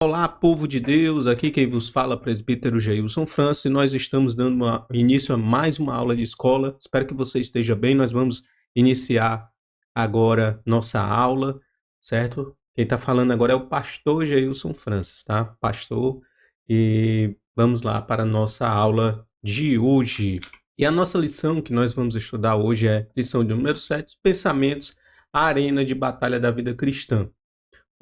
Olá, povo de Deus, aqui quem vos fala, presbítero Geilson Francis, e nós estamos dando início a mais uma aula de escola. Espero que você esteja bem. Nós vamos iniciar agora nossa aula, certo? Quem está falando agora é o pastor Geilson Francis, tá? Pastor, e vamos lá para a nossa aula de hoje. E a nossa lição que nós vamos estudar hoje é lição de número 7, Pensamentos, a arena de batalha da vida cristã.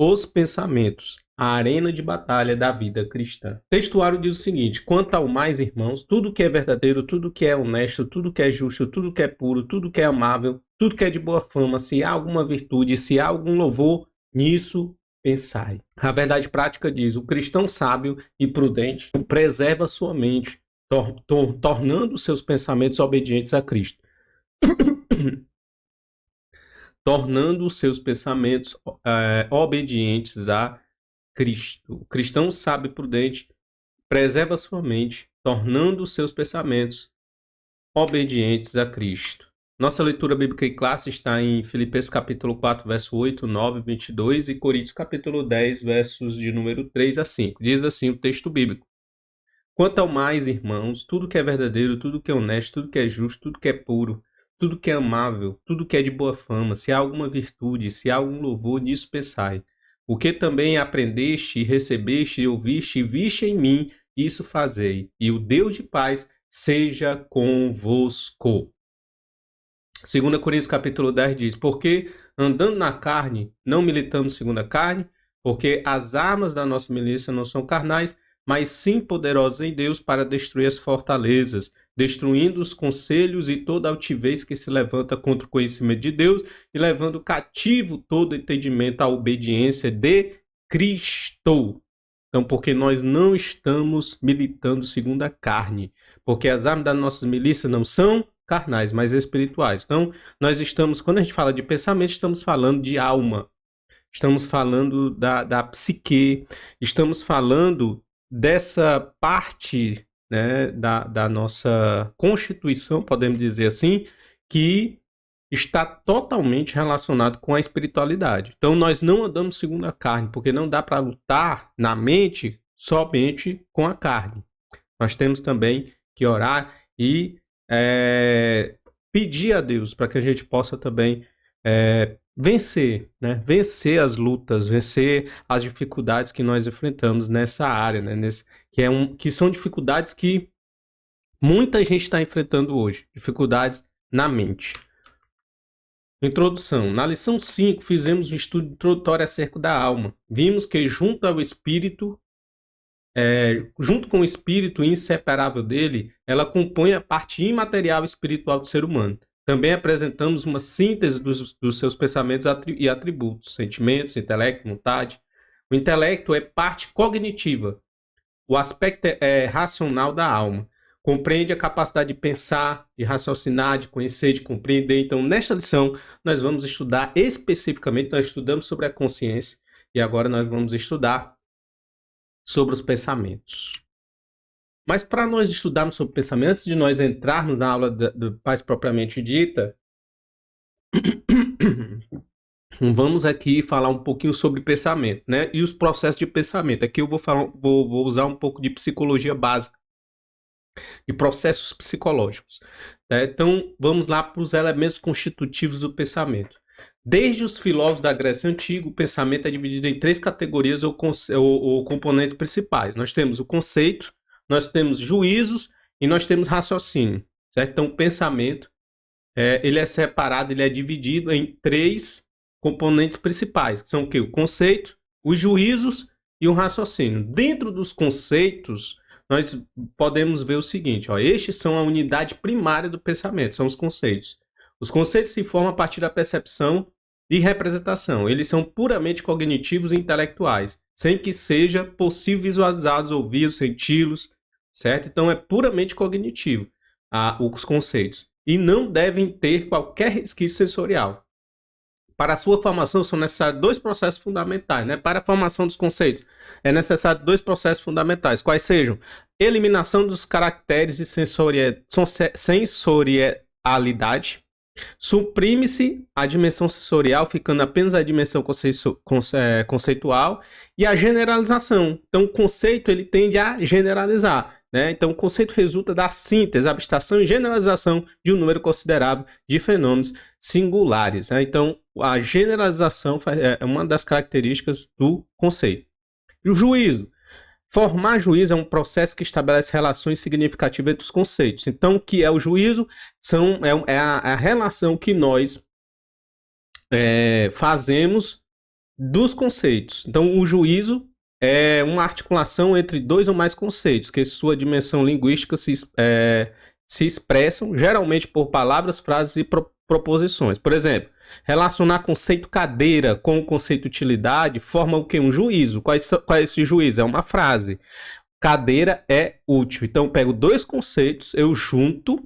Os pensamentos, a arena de batalha da vida cristã. O textuário diz o seguinte: quanto ao mais, irmãos, tudo que é verdadeiro, tudo que é honesto, tudo que é justo, tudo que é puro, tudo que é amável, tudo que é de boa fama, se há alguma virtude, se há algum louvor, nisso pensai. A verdade prática diz: o cristão sábio e prudente preserva sua mente, tornando seus pensamentos obedientes a Cristo. Tornando os seus pensamentos obedientes a Cristo. O cristão sábio e prudente preserva sua mente, tornando os seus pensamentos obedientes a Cristo. Nossa leitura bíblica em classe está em Filipenses capítulo 4, verso 8, 9, 22 e Coríntios capítulo 10, versos de número 3 a 5. Diz assim o texto bíblico: quanto ao mais, irmãos, tudo que é verdadeiro, tudo que é honesto, tudo que é justo, tudo que é puro, tudo que é amável, tudo que é de boa fama, se há alguma virtude, se há algum louvor, nisso pensai. O que também aprendeste, recebeste, ouviste e viste em mim, isso fazei. E o Deus de paz seja convosco. 2 Coríntios capítulo 10 diz: porque andando na carne, não militamos segundo a carne, porque as armas da nossa milícia não são carnais, mas sim poderosas em Deus para destruir as fortalezas, destruindo os conselhos e toda altivez que se levanta contra o conhecimento de Deus e levando cativo todo entendimento à obediência de Cristo. Então, porque nós não estamos militando segundo a carne, porque as armas da nossa milícia não são carnais, mas espirituais. Então, nós estamos, quando a gente fala de pensamento, estamos falando de alma, estamos falando da psique, estamos falando dessa parte, né, da nossa constituição, podemos dizer assim, que está totalmente relacionado com a espiritualidade. Então, nós não andamos segundo a carne, porque não dá para lutar na mente somente com a carne. Nós temos também que orar e pedir a Deus para que a gente possa também vencer, né? Vencer as lutas, vencer as dificuldades que nós enfrentamos nessa área, né? Que são dificuldades que muita gente está enfrentando hoje, dificuldades na mente. Introdução. Na lição 5, fizemos um estudo introdutório acerca da alma. Vimos que junto com o espírito inseparável dele, ela compõe a parte imaterial espiritual do ser humano. Também apresentamos uma síntese dos seus pensamentos e atributos, sentimentos, intelecto, vontade. O intelecto é parte cognitiva, o aspecto racional da alma. Compreende a capacidade de pensar, de raciocinar, de conhecer, de compreender. Então, nesta lição, nós vamos estudar especificamente, nós estudamos sobre a consciência e agora nós vamos estudar sobre os pensamentos. Mas para nós estudarmos sobre pensamento, antes de nós entrarmos na aula do paz propriamente dita, vamos aqui falar um pouquinho sobre pensamento, né? E os processos de pensamento. Aqui eu vou usar um pouco de psicologia básica e processos psicológicos. Né? Então, vamos lá para os elementos constitutivos do pensamento. Desde os filósofos da Grécia Antiga, o pensamento é dividido em três categorias ou componentes principais. Nós temos o conceito, nós temos juízos e nós temos raciocínio. Certo? Então, o pensamento ele é separado, ele é dividido em três componentes principais, que são o quê? O conceito, os juízos e o raciocínio. Dentro dos conceitos, nós podemos ver o seguinte, ó, estes são a unidade primária do pensamento, são os conceitos. Os conceitos se formam a partir da percepção e representação. Eles são puramente cognitivos e intelectuais, sem que seja possível visualizá-los, ouvi-los, senti-los, certo? Então, é puramente cognitivo os conceitos. E não devem ter qualquer resquício sensorial. Para a sua formação são necessários dois processos fundamentais, né? Para a formação dos conceitos é necessário dois processos fundamentais, quais sejam eliminação dos caracteres e sensorialidade Suprime-se a dimensão sensorial, ficando apenas a dimensão conceitual e a generalização. Então, o conceito ele tende a generalizar. Né? Então, o conceito resulta da síntese, abstração e generalização de um número considerável de fenômenos singulares. Né? Então, a generalização é uma das características do conceito. E o juízo. Formar juízo é um processo que estabelece relações significativas entre os conceitos. Então, o que é o juízo? É a relação que nós fazemos dos conceitos. Então, o juízo é uma articulação entre dois ou mais conceitos, que sua dimensão linguística se expressam geralmente por palavras, frases e proposições. Por exemplo, relacionar conceito cadeira com o conceito utilidade forma o que? Um juízo. Qual é esse juízo? É uma frase. Cadeira é útil. Então, eu pego dois conceitos, eu junto,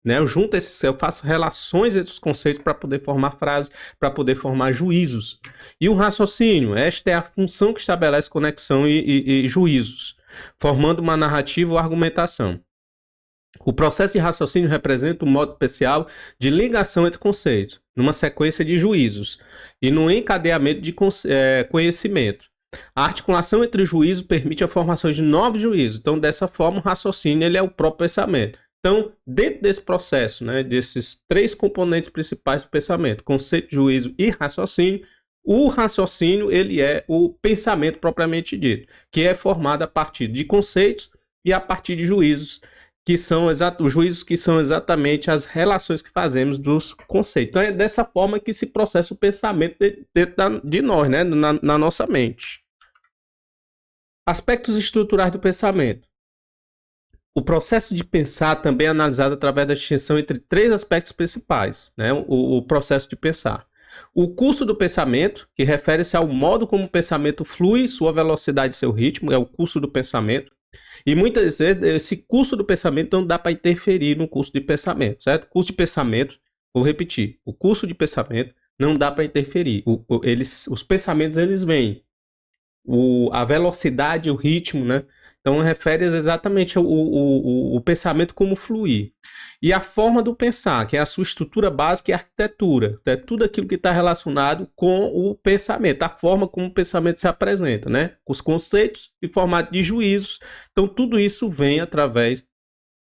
né? Eu faço relações entre os conceitos para poder formar frases, para poder formar juízos. E o raciocínio, esta é a função que estabelece conexão e juízos, formando uma narrativa ou argumentação. O processo de raciocínio representa um modo especial de ligação entre conceitos, numa sequência de juízos e no encadeamento de conhecimento. A articulação entre juízos permite a formação de novos juízos. Então, dessa forma, o raciocínio ele é o próprio pensamento. Então, dentro desse processo, né, desses três componentes principais do pensamento, conceito, juízo e raciocínio, o raciocínio ele é o pensamento propriamente dito, que é formado a partir de conceitos e a partir de juízos, que são os juízos que são exatamente as relações que fazemos dos conceitos. Então é dessa forma que se processa o pensamento dentro de nós, né? na nossa mente. Aspectos estruturais do pensamento. O processo de pensar também é analisado através da distinção entre três aspectos principais, né? O processo de pensar. O curso do pensamento, que refere-se ao modo como o pensamento flui, sua velocidade e seu ritmo, é o curso do pensamento. E muitas vezes esse curso do pensamento não dá para interferir no curso de pensamento, certo? Curso de pensamento, vou repetir, o curso de pensamento não dá para interferir. Os pensamentos eles vêm, a velocidade, o ritmo, né? Então refere exatamente o pensamento como fluir. E a forma do pensar, que é a sua estrutura básica e arquitetura. É tudo aquilo que está relacionado com o pensamento, a forma como o pensamento se apresenta, né? Os conceitos e formato de juízos. Então tudo isso vem através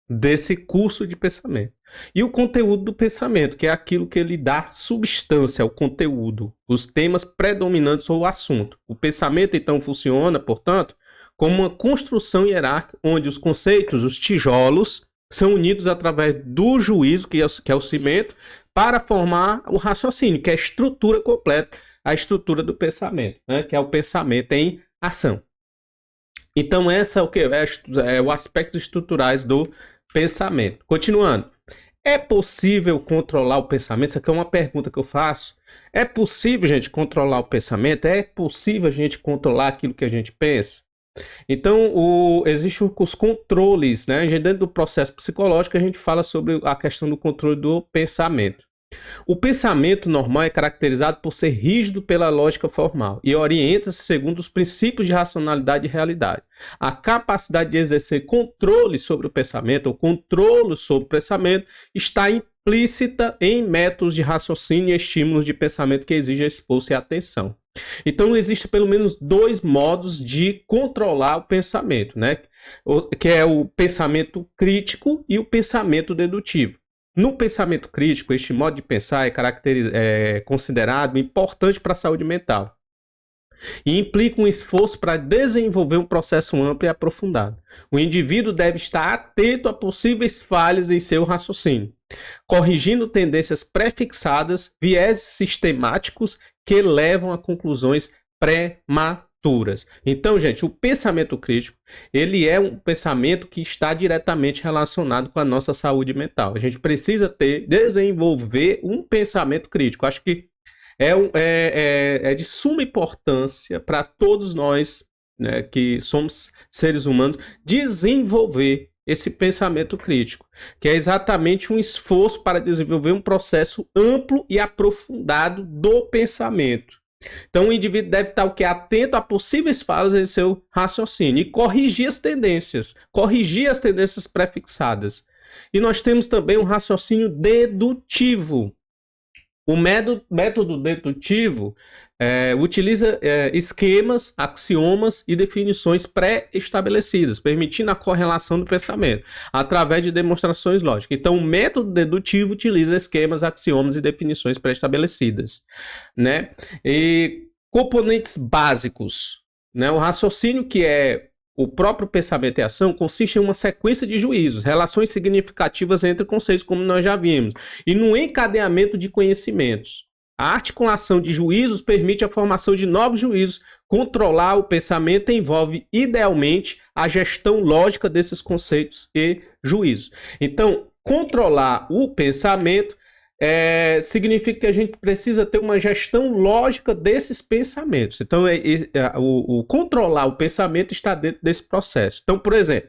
desse curso de pensamento. E o conteúdo do pensamento, que é aquilo que ele dá substância ao conteúdo, os temas predominantes ou o assunto. O pensamento, então, funciona, portanto, como uma construção hierárquica, onde os conceitos, os tijolos, são unidos através do juízo, que é o cimento, para formar o raciocínio, que é a estrutura completa, a estrutura do pensamento, né? Que é o pensamento em ação. Então, essa é o que? É o aspecto estruturais do pensamento. Continuando. É possível controlar o pensamento? Essa aqui é uma pergunta que eu faço. É possível, gente, controlar o pensamento? É possível a gente controlar aquilo que a gente pensa? Então, existem os controles, né? Dentro do processo psicológico, a gente fala sobre a questão do controle do pensamento. O pensamento normal é caracterizado por ser rígido pela lógica formal e orienta-se segundo os princípios de racionalidade e realidade. A capacidade de exercer controle sobre o pensamento, ou controle sobre o pensamento, está implícita em métodos de raciocínio e estímulos de pensamento que exigem esforço e atenção. Então, existem pelo menos dois modos de controlar o pensamento, né? Que é o pensamento crítico e o pensamento dedutivo. No pensamento crítico, este modo de pensar é considerado importante para a saúde mental e implica um esforço para desenvolver um processo amplo e aprofundado. O indivíduo deve estar atento a possíveis falhas em seu raciocínio, corrigindo tendências prefixadas, vieses sistemáticos que levam a conclusões prematuras. Então, gente, o pensamento crítico, ele é um pensamento que está diretamente relacionado com a nossa saúde mental. A gente precisa desenvolver um pensamento crítico. Acho que é de suma importância para todos nós, né, que somos seres humanos, desenvolver esse pensamento crítico, que é exatamente um esforço para desenvolver um processo amplo e aprofundado do pensamento. Então, o indivíduo deve estar atento a possíveis falhas em seu raciocínio e corrigir as tendências prefixadas. E nós temos também um raciocínio dedutivo. O método dedutivo utiliza esquemas, axiomas e definições pré-estabelecidas, permitindo a correlação do pensamento, através de demonstrações lógicas. Então, o método dedutivo utiliza esquemas, axiomas e definições pré-estabelecidas, né? E componentes básicos, né? O raciocínio, que é o próprio pensamento e ação, consiste em uma sequência de juízos, relações significativas entre conceitos, como nós já vimos, e no encadeamento de conhecimentos. A articulação de juízos permite a formação de novos juízos. Controlar o pensamento envolve, idealmente, a gestão lógica desses conceitos e juízos. Então, controlar o pensamento significa que a gente precisa ter uma gestão lógica desses pensamentos. Então, o controlar o pensamento está dentro desse processo. Então, por exemplo,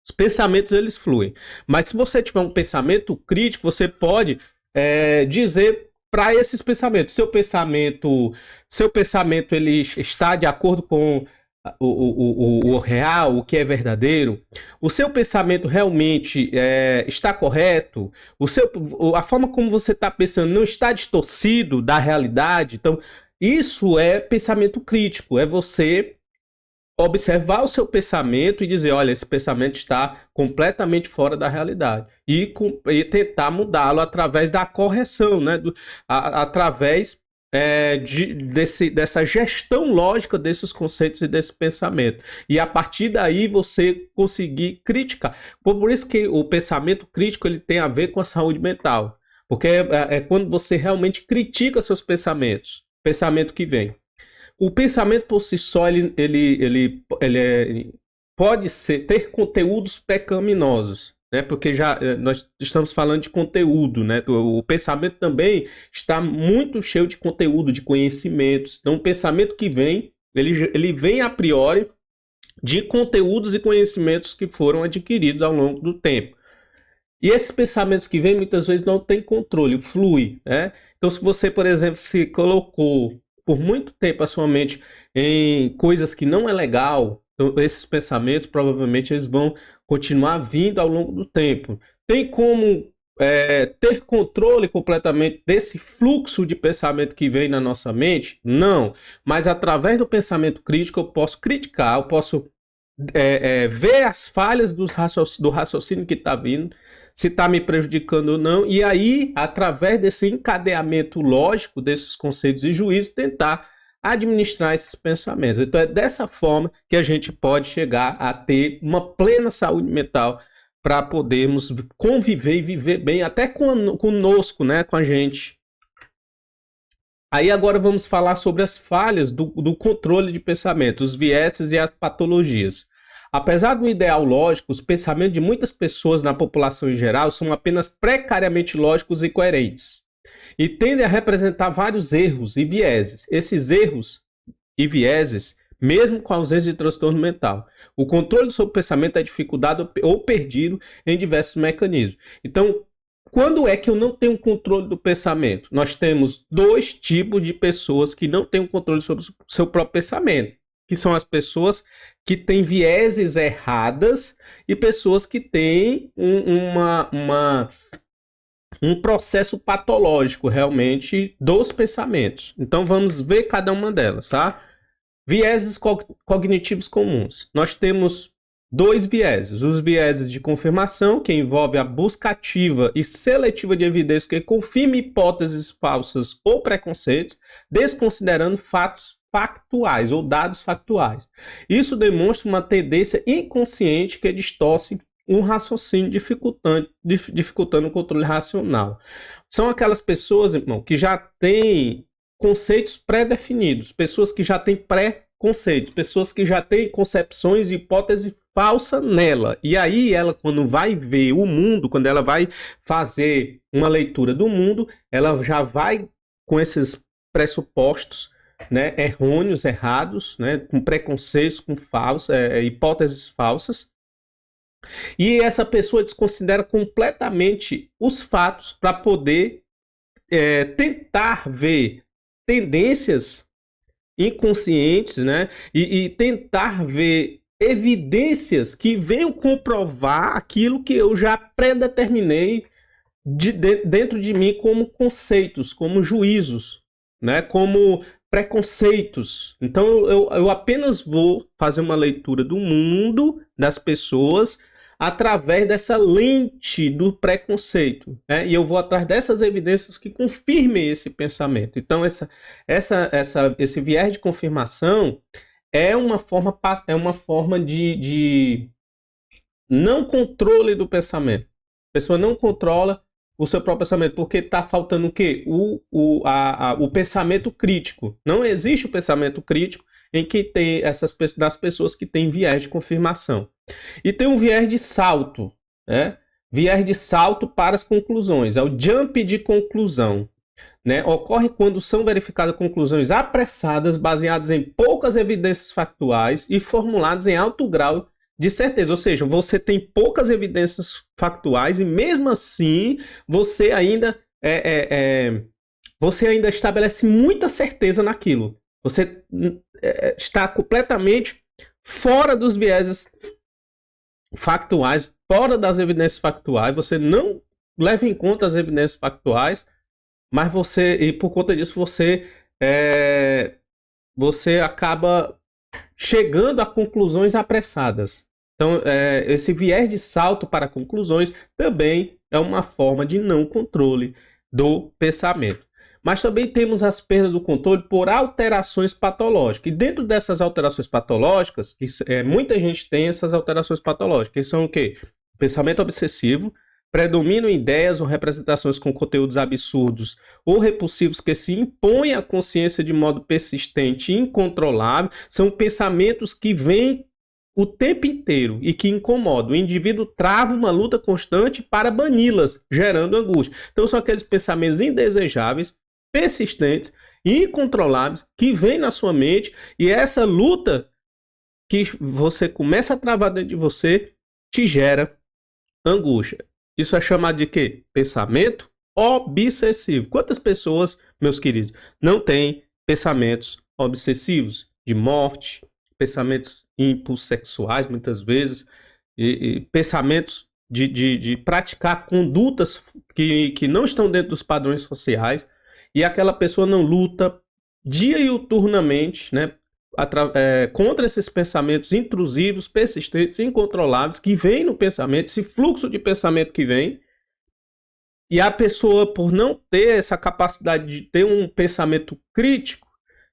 os pensamentos eles fluem, mas se você tiver um pensamento crítico, você pode dizer para esses pensamentos, seu pensamento ele está de acordo com o real, o que é verdadeiro, o seu pensamento realmente está correto, a forma como você está pensando não está distorcido da realidade. Então, isso é pensamento crítico, é você observar o seu pensamento e dizer, olha, esse pensamento está completamente fora da realidade, e tentar mudá-lo através da correção, né? Através dessa gestão lógica desses conceitos e desse pensamento. E a partir daí você conseguir criticar. Por isso que o pensamento crítico ele tem a ver com a saúde mental. Porque é quando você realmente critica seus pensamentos, pensamento que vem. O pensamento por si só ele pode ter conteúdos pecaminosos, né? Porque nós estamos falando de conteúdo, né? O pensamento também está muito cheio de conteúdo, de conhecimentos. Então, o pensamento que vem, ele vem a priori de conteúdos e conhecimentos que foram adquiridos ao longo do tempo. E esses pensamentos que vêm, muitas vezes não tem controle, flui, né? Então, se você, por exemplo, se colocou por muito tempo a sua mente em coisas que não é legal, então esses pensamentos provavelmente eles vão continuar vindo ao longo do tempo. Tem como ter controle completamente desse fluxo de pensamento que vem na nossa mente? Não, mas através do pensamento crítico eu posso criticar, eu posso ver as falhas do raciocínio que está vindo, se está me prejudicando ou não, e aí, através desse encadeamento lógico desses conceitos e juízos, tentar administrar esses pensamentos. Então, é dessa forma que a gente pode chegar a ter uma plena saúde mental para podermos conviver e viver bem, até conosco, né, com a gente. Aí agora vamos falar sobre as falhas do controle de pensamento, os vieses e as patologias. Apesar do ideal lógico, os pensamentos de muitas pessoas na população em geral são apenas precariamente lógicos e coerentes, e tendem a representar vários erros e vieses. Esses erros e vieses, mesmo com a ausência de transtorno mental, o controle sobre o pensamento é dificultado ou perdido em diversos mecanismos. Então, quando é que eu não tenho controle do pensamento? Nós temos dois tipos de pessoas que não têm controle sobre o seu próprio pensamento, que são as pessoas que têm vieses erradas e pessoas que têm um processo patológico realmente dos pensamentos. Então vamos ver cada uma delas, tá? Vieses cognitivos comuns. Nós temos dois vieses. Os vieses de confirmação, que envolve a busca ativa e seletiva de evidências que confirma hipóteses falsas ou preconceitos, desconsiderando fatos factuais ou dados factuais. Isso demonstra uma tendência inconsciente que distorce um raciocínio dificultando o controle racional. São aquelas pessoas, irmão, que já têm conceitos pré-definidos, pessoas que já têm pré-conceitos, pessoas que já têm concepções e hipóteses falsas nela. E aí ela, quando vai ver o mundo, quando ela vai fazer uma leitura do mundo, ela já vai com esses pressupostos, né, errôneos, errados, né, com preconceitos, com hipóteses falsas. E essa pessoa desconsidera completamente os fatos para poder tentar ver tendências inconscientes, né, e tentar ver evidências que venham comprovar aquilo que eu já predeterminei dentro de mim como conceitos, como juízos, né? Como preconceitos. Então eu apenas vou fazer uma leitura do mundo, das pessoas, através dessa lente do preconceito, né? E eu vou atrás dessas evidências que confirmem esse pensamento. Então esse viés de confirmação é uma forma de não controle do pensamento. A pessoa não controla o seu próprio pensamento, porque está faltando o quê? O pensamento crítico. Não existe o pensamento crítico em que tem das pessoas que têm viés de confirmação. E tem um viés de salto, né? Viés de salto para as conclusões, é o jump de conclusão. Né? Ocorre quando são verificadas conclusões apressadas, baseadas em poucas evidências factuais e formuladas em alto grau de certeza. Ou seja, você tem poucas evidências factuais e mesmo assim você ainda estabelece muita certeza naquilo. Você está completamente fora dos vieses factuais, fora das evidências factuais. Você não leva em conta as evidências factuais, mas e por conta disso, você acaba chegando a conclusões apressadas. Então, esse viés de salto para conclusões também é uma forma de não controle do pensamento. Mas também temos as perdas do controle por alterações patológicas. E dentro dessas alterações patológicas, muita gente tem essas alterações patológicas, que são o quê? Pensamento obsessivo, predominam ideias ou representações com conteúdos absurdos ou repulsivos que se impõem à consciência de modo persistente e incontrolável, são pensamentos que vêm o tempo inteiro e que incomodam. O indivíduo trava uma luta constante para bani-las, gerando angústia. Então são aqueles pensamentos indesejáveis, persistentes e incontroláveis que vêm na sua mente, e essa luta que você começa a travar dentro de você te gera angústia. Isso é chamado de quê? Pensamento obsessivo. Quantas pessoas, meus queridos, não têm pensamentos obsessivos de morte, pensamentos impulsos sexuais, muitas vezes, e pensamentos de praticar condutas que não estão dentro dos padrões sociais, e aquela pessoa não luta diuturnamente, né, contra esses pensamentos intrusivos, persistentes, incontroláveis, que vêm no pensamento, esse fluxo de pensamento que vem, e a pessoa, por não ter essa capacidade de ter um pensamento crítico,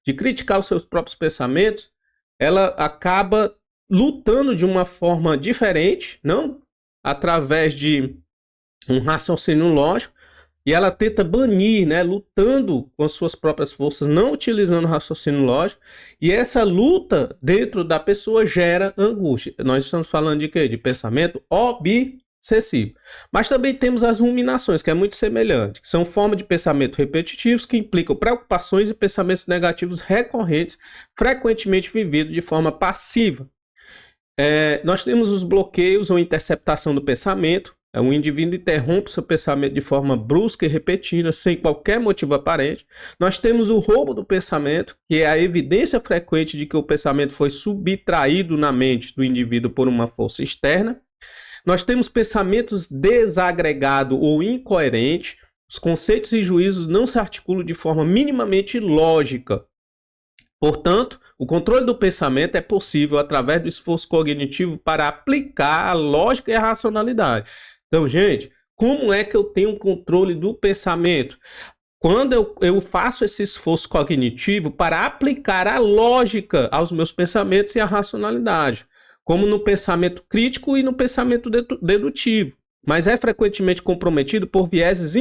de criticar os seus próprios pensamentos, ela acaba lutando de uma forma diferente, não através de um raciocínio lógico, e ela tenta banir, né, lutando com as suas próprias forças, não utilizando raciocínio lógico, e essa luta dentro da pessoa gera angústia. Nós estamos falando de quê? De pensamento obsessivo. Mas também temos as ruminações, que é muito semelhante, que são formas de pensamento repetitivos que implicam preocupações e pensamentos negativos recorrentes, frequentemente vividos de forma passiva. Nós temos os bloqueios ou interceptação do pensamento. O indivíduo interrompe seu pensamento de forma brusca e repetida, sem qualquer motivo aparente. Nós temos o roubo do pensamento, que é a evidência frequente de que o pensamento foi subtraído na mente do indivíduo por uma força externa. Nós temos pensamentos desagregados ou incoerentes. Os conceitos e juízos não se articulam de forma minimamente lógica. Portanto, o controle do pensamento é possível através do esforço cognitivo para aplicar a lógica e a racionalidade. Então, gente, como é que eu tenho controle do pensamento? Quando eu faço esse esforço cognitivo para aplicar a lógica aos meus pensamentos e a racionalidade, como no pensamento crítico e no pensamento dedutivo, mas é frequentemente comprometido por vieses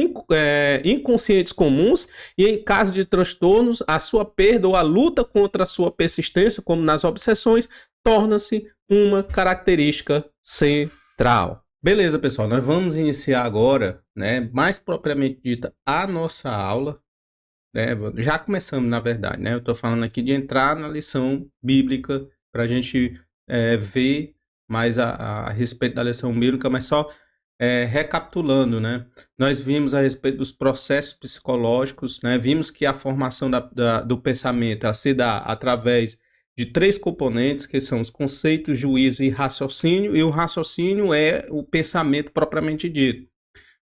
inconscientes comuns e, em caso de transtornos, a sua perda ou a luta contra a sua persistência, como nas obsessões, torna-se uma característica central. Beleza, pessoal, nós vamos iniciar agora, né, mais propriamente dita, a nossa aula. Né, já começamos, na verdade, né? Eu estou falando aqui de entrar na lição bíblica para a gente ver mais a respeito da lição bíblica, mas só recapitulando, né? Nós vimos a respeito dos processos psicológicos, né? Vimos que a formação do pensamento ela se dá através de 3 componentes, que são os conceitos, juízo e raciocínio, e o raciocínio é o pensamento propriamente dito.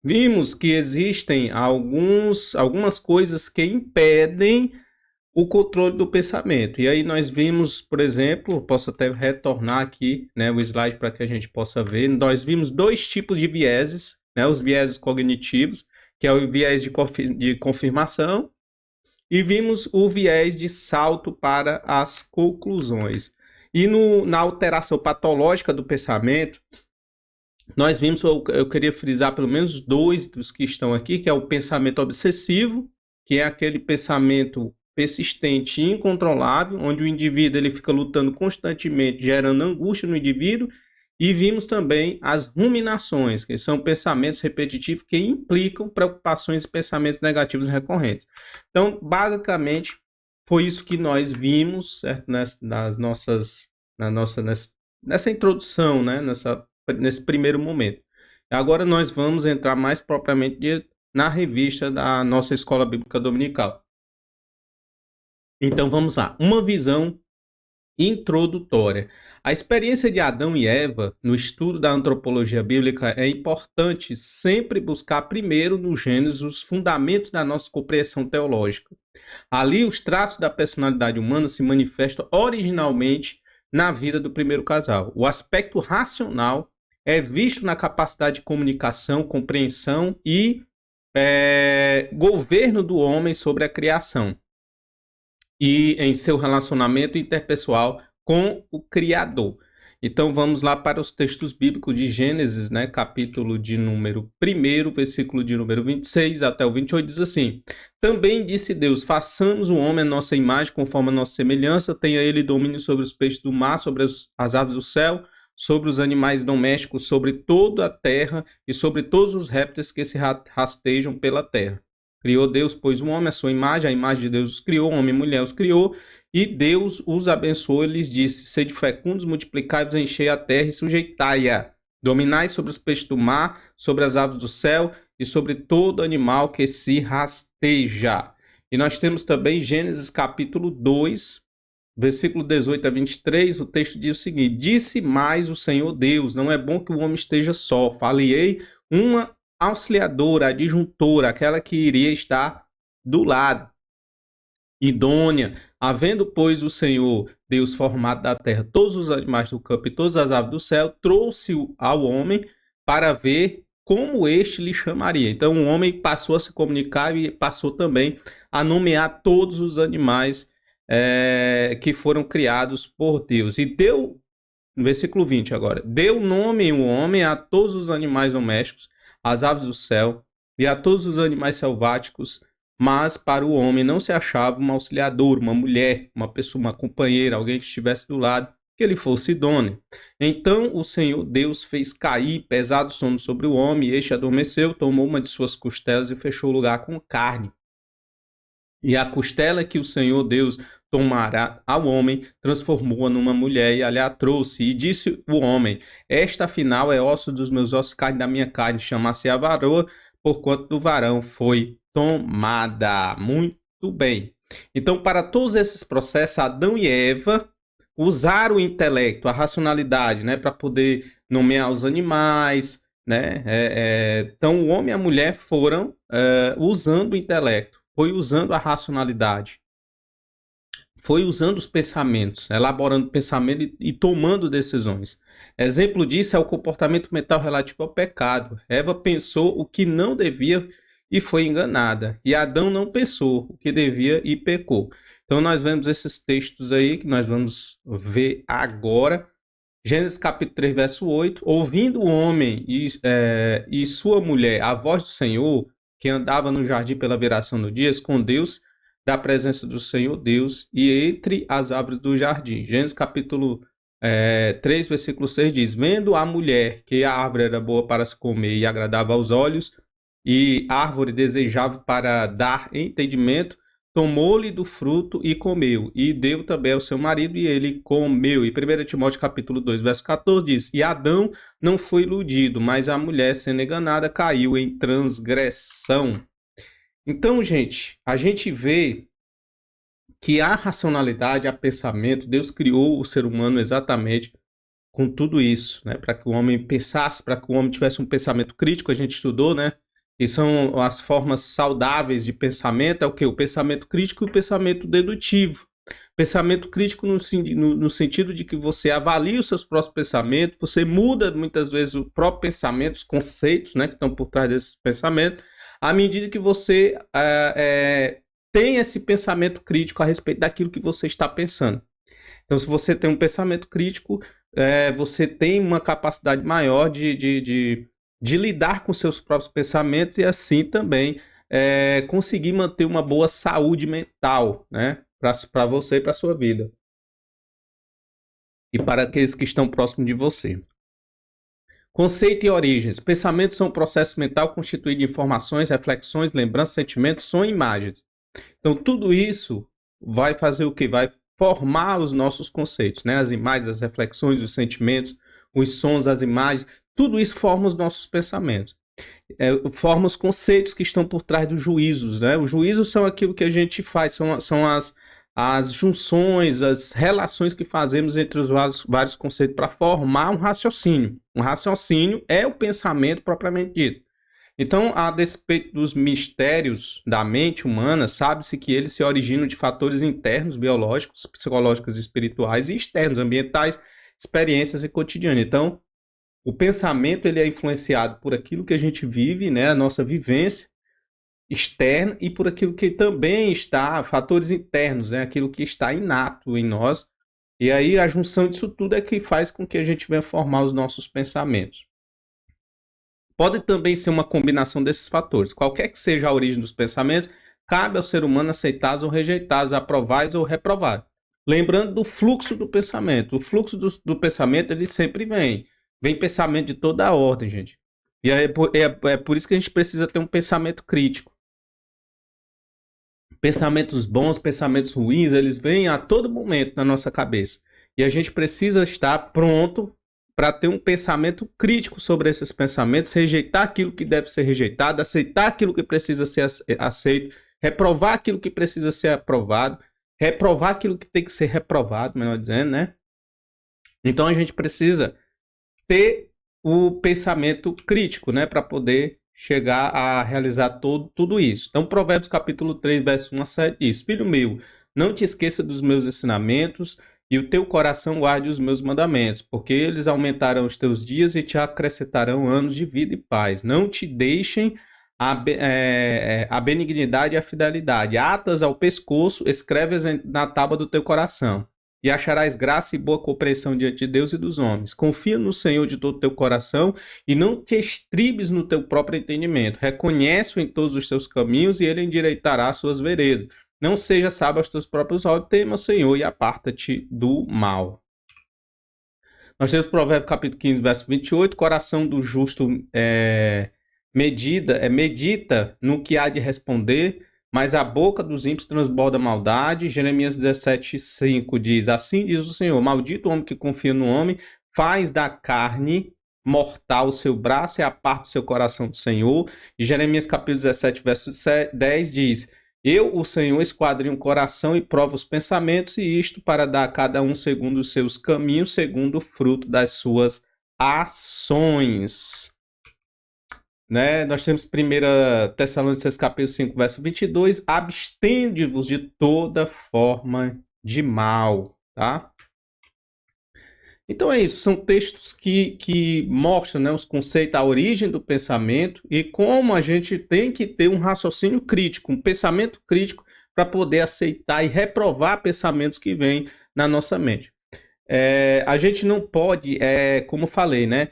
vimos que existem algumas coisas que impedem o controle do pensamento. E aí nós vimos, por exemplo, posso até retornar aqui, né, o slide para que a gente possa ver. Nós vimos dois tipos de vieses, né, os vieses cognitivos, que é o viés de confirmação, e vimos o viés de salto para as conclusões. E na alteração patológica do pensamento, nós vimos, eu queria frisar pelo menos dois dos que estão aqui, que é o pensamento obsessivo, que é aquele pensamento persistente e incontrolável, onde o indivíduo ele fica lutando constantemente, gerando angústia no indivíduo, e vimos também as ruminações, que são pensamentos repetitivos que implicam preocupações e pensamentos negativos recorrentes. Então, basicamente, foi isso que nós vimos, certo? Nessa introdução, né? Nesse primeiro momento. Agora nós vamos entrar mais propriamente na revista da nossa Escola Bíblica Dominical. Então vamos lá. Uma visão introdutória. A experiência de Adão e Eva no estudo da antropologia bíblica é importante sempre buscar primeiro no Gênesis os fundamentos da nossa compreensão teológica. Ali os traços da personalidade humana se manifestam originalmente na vida do primeiro casal. O aspecto racional é visto na capacidade de comunicação, compreensão e governo do homem sobre a criação e em seu relacionamento interpessoal com o Criador. Então vamos lá para os textos bíblicos de Gênesis, né, capítulo de número 1, versículo de número 26 até o 28, diz assim: Também disse Deus, façamos o homem a nossa imagem, conforme a nossa semelhança, tenha ele domínio sobre os peixes do mar, sobre as aves do céu, sobre os animais domésticos, sobre toda a terra e sobre todos os répteis que se rastejam pela terra. Criou Deus, pois, o homem à sua imagem, a imagem de Deus os criou, homem e mulher os criou, e Deus os abençoou e lhes disse: Sede fecundos, multiplicai-vos, enchei a terra e sujeitai-a. Dominai sobre os peixes do mar, sobre as aves do céu e sobre todo animal que se rasteja. E nós temos também Gênesis capítulo 2, versículo 18 a 23, o texto diz o seguinte: Disse mais o Senhor Deus, não é bom que o homem esteja só, far-lhe-ei uma auxiliadora, adjuntora, aquela que iria estar do lado, idônea. Havendo, pois, o Senhor Deus formado da terra todos os animais do campo e todas as aves do céu, trouxe-o ao homem para ver como este lhe chamaria. Então o homem passou a se comunicar e passou também a nomear todos os animais que foram criados por Deus. E deu, no versículo 20 agora, deu nome o homem a todos os animais domésticos, às aves do céu e a todos os animais selváticos, mas para o homem não se achava um auxiliador, uma mulher, uma pessoa, uma companheira, alguém que estivesse do lado, que ele fosse idôneo. Então o Senhor Deus fez cair pesado sono sobre o homem, e este adormeceu, tomou uma de suas costelas e fechou o lugar com carne. E a costela que o Senhor Deus tomara ao homem, transformou-a numa mulher e a trouxe. E disse o homem: Esta afinal é osso dos meus ossos, carne da minha carne, chama-se a varoa, porquanto do varão foi tomada. Muito bem. Então, para todos esses processos, Adão e Eva usaram o intelecto, a racionalidade, né, para poder nomear os animais, né? Então, o homem e a mulher foram usando o intelecto, foi usando a racionalidade, foi usando os pensamentos, elaborando pensamento e tomando decisões. Exemplo disso é o comportamento mental relativo ao pecado. Eva pensou o que não devia e foi enganada. E Adão não pensou o que devia e pecou. Então nós vemos esses textos aí que nós vamos ver agora. Gênesis capítulo 3, verso 8. Ouvindo o homem e sua mulher a voz do Senhor, que andava no jardim pela viração do dia, escondeu-se da presença do Senhor Deus e entre as árvores do jardim. Gênesis capítulo 3, versículo 6 diz: Vendo a mulher que a árvore era boa para se comer e agradava aos olhos, e árvore desejável para dar entendimento, tomou-lhe do fruto e comeu, e deu também ao seu marido, e ele comeu. E 1 Timóteo capítulo 2, verso 14 diz: E Adão não foi iludido, mas a mulher, sendo enganada, caiu em transgressão. Então, gente, a gente vê que a racionalidade, a pensamento, Deus criou o ser humano exatamente com tudo isso, né? Para que o homem pensasse, para que o homem tivesse um pensamento crítico, a gente estudou, né? que são as formas saudáveis de pensamento, é o quê? O pensamento crítico e o pensamento dedutivo. Pensamento crítico no sentido de que você avalia os seus próprios pensamentos, você muda muitas vezes o próprio pensamento, os conceitos, né, que estão por trás desses pensamentos, à medida que você tem esse pensamento crítico a respeito daquilo que você está pensando. Então, se você tem um pensamento crítico, você tem uma capacidade maior de lidar com seus próprios pensamentos e assim também conseguir manter uma boa saúde mental, né, para você e para a sua vida. E para aqueles que estão próximos de você. Conceito e origens. Pensamentos são um processo mental constituído de informações, reflexões, lembranças, sentimentos, sons e imagens. Então, tudo isso vai fazer o que? Vai formar os nossos conceitos, né? As imagens, as reflexões, os sentimentos, os sons, as imagens, tudo isso forma os nossos pensamentos. Forma os conceitos que estão por trás dos juízos, né? Os juízos são aquilo que a gente faz, são as junções, as relações que fazemos entre os vários conceitos para formar um raciocínio. Um raciocínio é o pensamento propriamente dito. Então, a despeito dos mistérios da mente humana, sabe-se que eles se originam de fatores internos, biológicos, psicológicos e espirituais, e externos, ambientais, experiências e cotidianas. Então, o pensamento ele é influenciado por aquilo que a gente vive, né, a nossa vivência externa, e por aquilo que também está, fatores internos, né, aquilo que está inato em nós. E aí a junção disso tudo é que faz com que a gente venha formar os nossos pensamentos. Pode também ser uma combinação desses fatores. Qualquer que seja a origem dos pensamentos, cabe ao ser humano aceitá-los ou rejeitá-los, aprová-los ou reprovar. Lembrando do fluxo do pensamento. O fluxo do pensamento, ele sempre vem. Vem pensamento de toda a ordem, gente. E é por isso que a gente precisa ter um pensamento crítico. Pensamentos bons, pensamentos ruins, eles vêm a todo momento na nossa cabeça. E a gente precisa estar pronto para ter um pensamento crítico sobre esses pensamentos, rejeitar aquilo que deve ser rejeitado, aceitar aquilo que precisa ser aceito, reprovar aquilo que precisa ser aprovado, reprovar aquilo que tem que ser reprovado, melhor dizendo, né? Então a gente precisa ter o pensamento crítico, né, para poder chegar a realizar tudo isso. Então, Provérbios capítulo 3, verso 1 a 7 diz: Filho meu, não te esqueça dos meus ensinamentos, e o teu coração guarde os meus mandamentos, porque eles aumentarão os teus dias e te acrescentarão anos de vida e paz. Não te deixem a benignidade e a fidelidade. Atas ao pescoço, escreves na tábua do teu coração. E acharás graça e boa compreensão diante de Deus e dos homens. Confia no Senhor de todo o teu coração e não te estribes no teu próprio entendimento. Reconhece-o em todos os teus caminhos e ele endireitará as suas veredas. Não seja sábio aos teus próprios olhos, tema o Senhor e aparta-te do mal. Nós temos Provérbios capítulo 15, verso 28, coração do justo medita no que há de responder, mas a boca dos ímpios transborda maldade. Jeremias 17, 5 diz: Assim diz o Senhor, maldito o homem que confia no homem, faz da carne mortal o seu braço e aparta o seu coração do Senhor. E Jeremias capítulo 17, verso 10 diz: Eu, o Senhor, esquadrinho o coração e provo os pensamentos, e isto para dar a cada um segundo os seus caminhos, segundo o fruto das suas ações. Né? Nós temos 1 Tessalonicenses capítulo 5, verso 22, abstende-vos de toda forma de mal, tá? Então é isso, são textos que mostram, né, os conceitos, a origem do pensamento e como a gente tem que ter um raciocínio crítico, um pensamento crítico para poder aceitar e reprovar pensamentos que vêm na nossa mente. A gente não pode, como falei, né,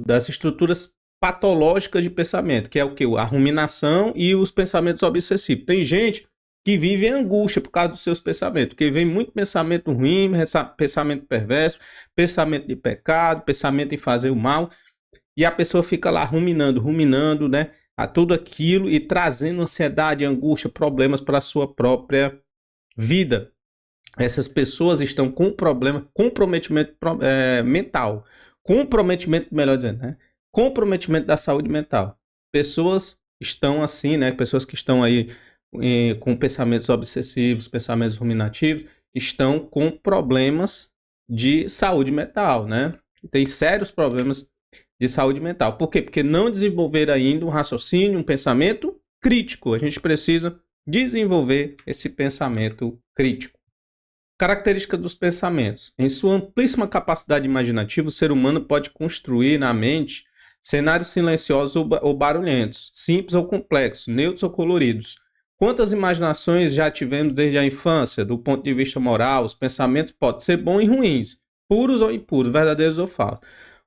das estruturas patológicas de pensamento, que é o que? A ruminação e os pensamentos obsessivos. Tem gente que vive em angústia por causa dos seus pensamentos, porque vem muito pensamento ruim, pensamento perverso, pensamento de pecado, pensamento em fazer o mal, e a pessoa fica lá ruminando, né, a tudo aquilo e trazendo ansiedade, angústia, problemas para a sua própria vida. Essas pessoas estão com problema, comprometimento mental, comprometimento, melhor dizendo, né, comprometimento da saúde mental. Pessoas estão assim, né, pessoas que estão aí com pensamentos obsessivos, pensamentos ruminativos, estão com problemas de saúde mental, né? Tem sérios problemas de saúde mental. Por quê? Porque não desenvolver ainda um raciocínio, um pensamento crítico. A gente precisa desenvolver esse pensamento crítico. Característica dos pensamentos. Em sua amplíssima capacidade imaginativa, o ser humano pode construir na mente cenários silenciosos ou barulhentos, simples ou complexos, neutros ou coloridos. Quantas imaginações já tivemos desde a infância, do ponto de vista moral? Os pensamentos podem ser bons e ruins, puros ou impuros, verdadeiros ou falsos.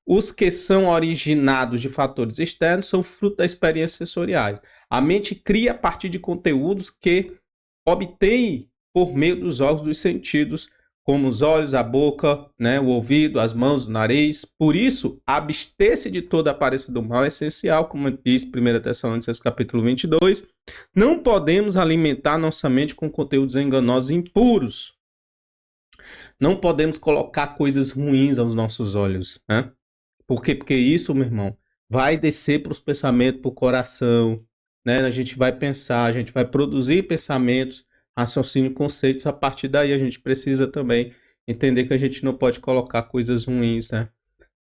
Os que são originados de fatores externos são fruto da experiência sensoriais. A mente cria a partir de conteúdos que obtém por meio dos órgãos dos sentidos, como os olhos, a boca, né, o ouvido, as mãos, o nariz. Por isso, abster-se de toda aparência do mal é essencial, como diz 1 Tessalonicenses capítulo 22. Não podemos alimentar nossa mente com conteúdos enganosos e impuros. Não podemos colocar coisas ruins aos nossos olhos, né? Por quê? Porque isso, meu irmão, vai descer para os pensamentos, para o coração, né? A gente vai pensar, a gente vai produzir pensamentos, raciocínio, conceitos. A partir daí a gente precisa também entender que a gente não pode colocar coisas ruins, né,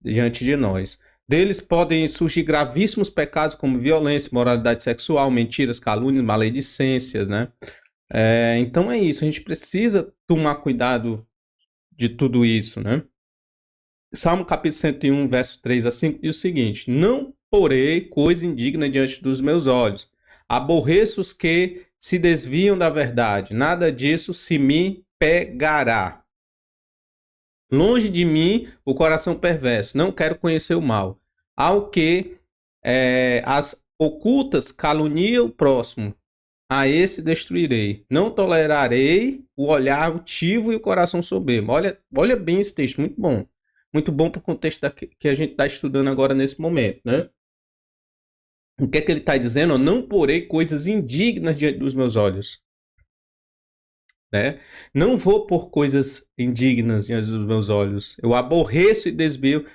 diante de nós. Deles podem surgir gravíssimos pecados como violência, moralidade sexual, mentiras, calúnias, maledicências, né? Então é isso, a gente precisa tomar cuidado de tudo isso, né? Salmo capítulo 101, verso 3 a 5 diz o seguinte: Não porei coisa indigna diante dos meus olhos. Aborreço os que se desviam da verdade. Nada disso se me pegará. Longe de mim o coração perverso. Não quero conhecer o mal. Ao que as ocultas caluniam o próximo, a esse destruirei. Não tolerarei o olhar altivo e o coração soberbo. Olha bem esse texto, muito bom. Muito bom para o contexto que a gente está estudando agora nesse momento, né? O que é que ele está dizendo? Não porei coisas indignas diante dos meus olhos, né? Não vou por coisas indignas diante dos meus olhos. Eu aborreço e desvio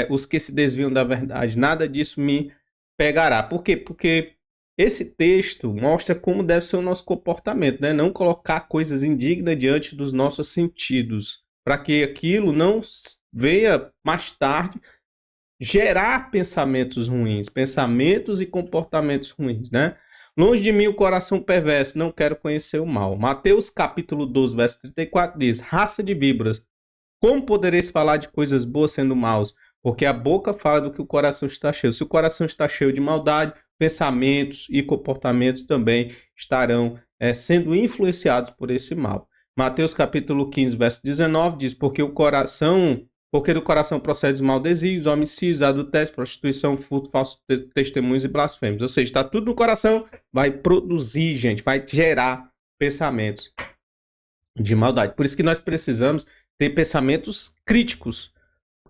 os que se desviam da verdade. Nada disso me pegará. Por quê? Porque esse texto mostra como deve ser o nosso comportamento, né? Não colocar coisas indignas diante dos nossos sentidos, para que aquilo não venha mais tarde gerar pensamentos ruins, pensamentos e comportamentos ruins, né? Longe de mim o coração perverso, não quero conhecer o mal. Mateus capítulo 12, verso 34 diz: Raça de víboras, como podereis falar de coisas boas sendo maus? Porque a boca fala do que o coração está cheio. Se o coração está cheio de maldade, pensamentos e comportamentos também estarão sendo influenciados por esse mal. Mateus capítulo 15, verso 19 diz: porque do coração procede os maldesíos, homicídios, adultérios, prostituição, furto, falsos testemunhos e blasfêmios. Ou seja, está tudo no coração, vai produzir, gente, vai gerar pensamentos de maldade. Por isso que nós precisamos ter pensamentos críticos.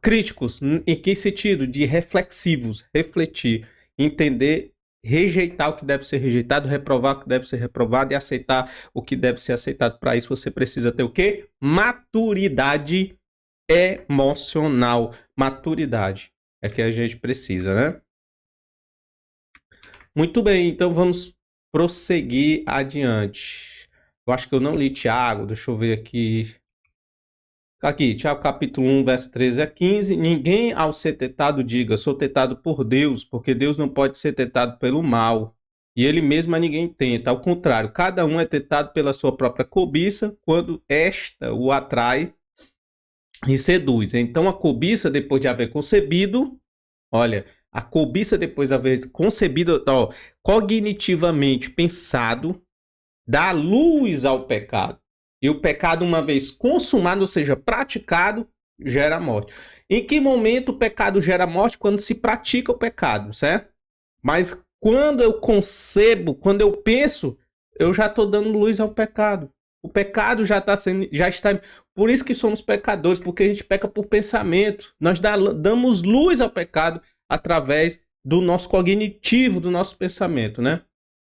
Críticos, em que sentido? De reflexivos, refletir, entender, rejeitar o que deve ser rejeitado, reprovar o que deve ser reprovado e aceitar o que deve ser aceitado. Para isso você precisa ter o quê? Maturidade emocional. Maturidade é que a gente precisa, né? Muito bem, então vamos prosseguir adiante. Eu acho que eu não li Tiago, deixa eu ver aqui. Aqui, Tiago capítulo 1, verso 13 a 15. Ninguém ao ser tentado diga, sou tentado por Deus, porque Deus não pode ser tentado pelo mal. E ele mesmo a ninguém tenta. Ao contrário, cada um é tentado pela sua própria cobiça, quando esta o atrai e seduz. Então a cobiça, depois de haver concebido, olha, a cobiça depois de haver concebido, ó, cognitivamente pensado, dá luz ao pecado. E o pecado, uma vez consumado, ou seja, praticado, gera morte. Em que momento o pecado gera morte? Quando se pratica o pecado, certo? Mas quando eu concebo, quando eu penso, eu já estou dando luz ao pecado. O pecado já está. Por isso que somos pecadores, porque a gente peca por pensamento. Nós damos luz ao pecado através do nosso cognitivo, do nosso pensamento, né?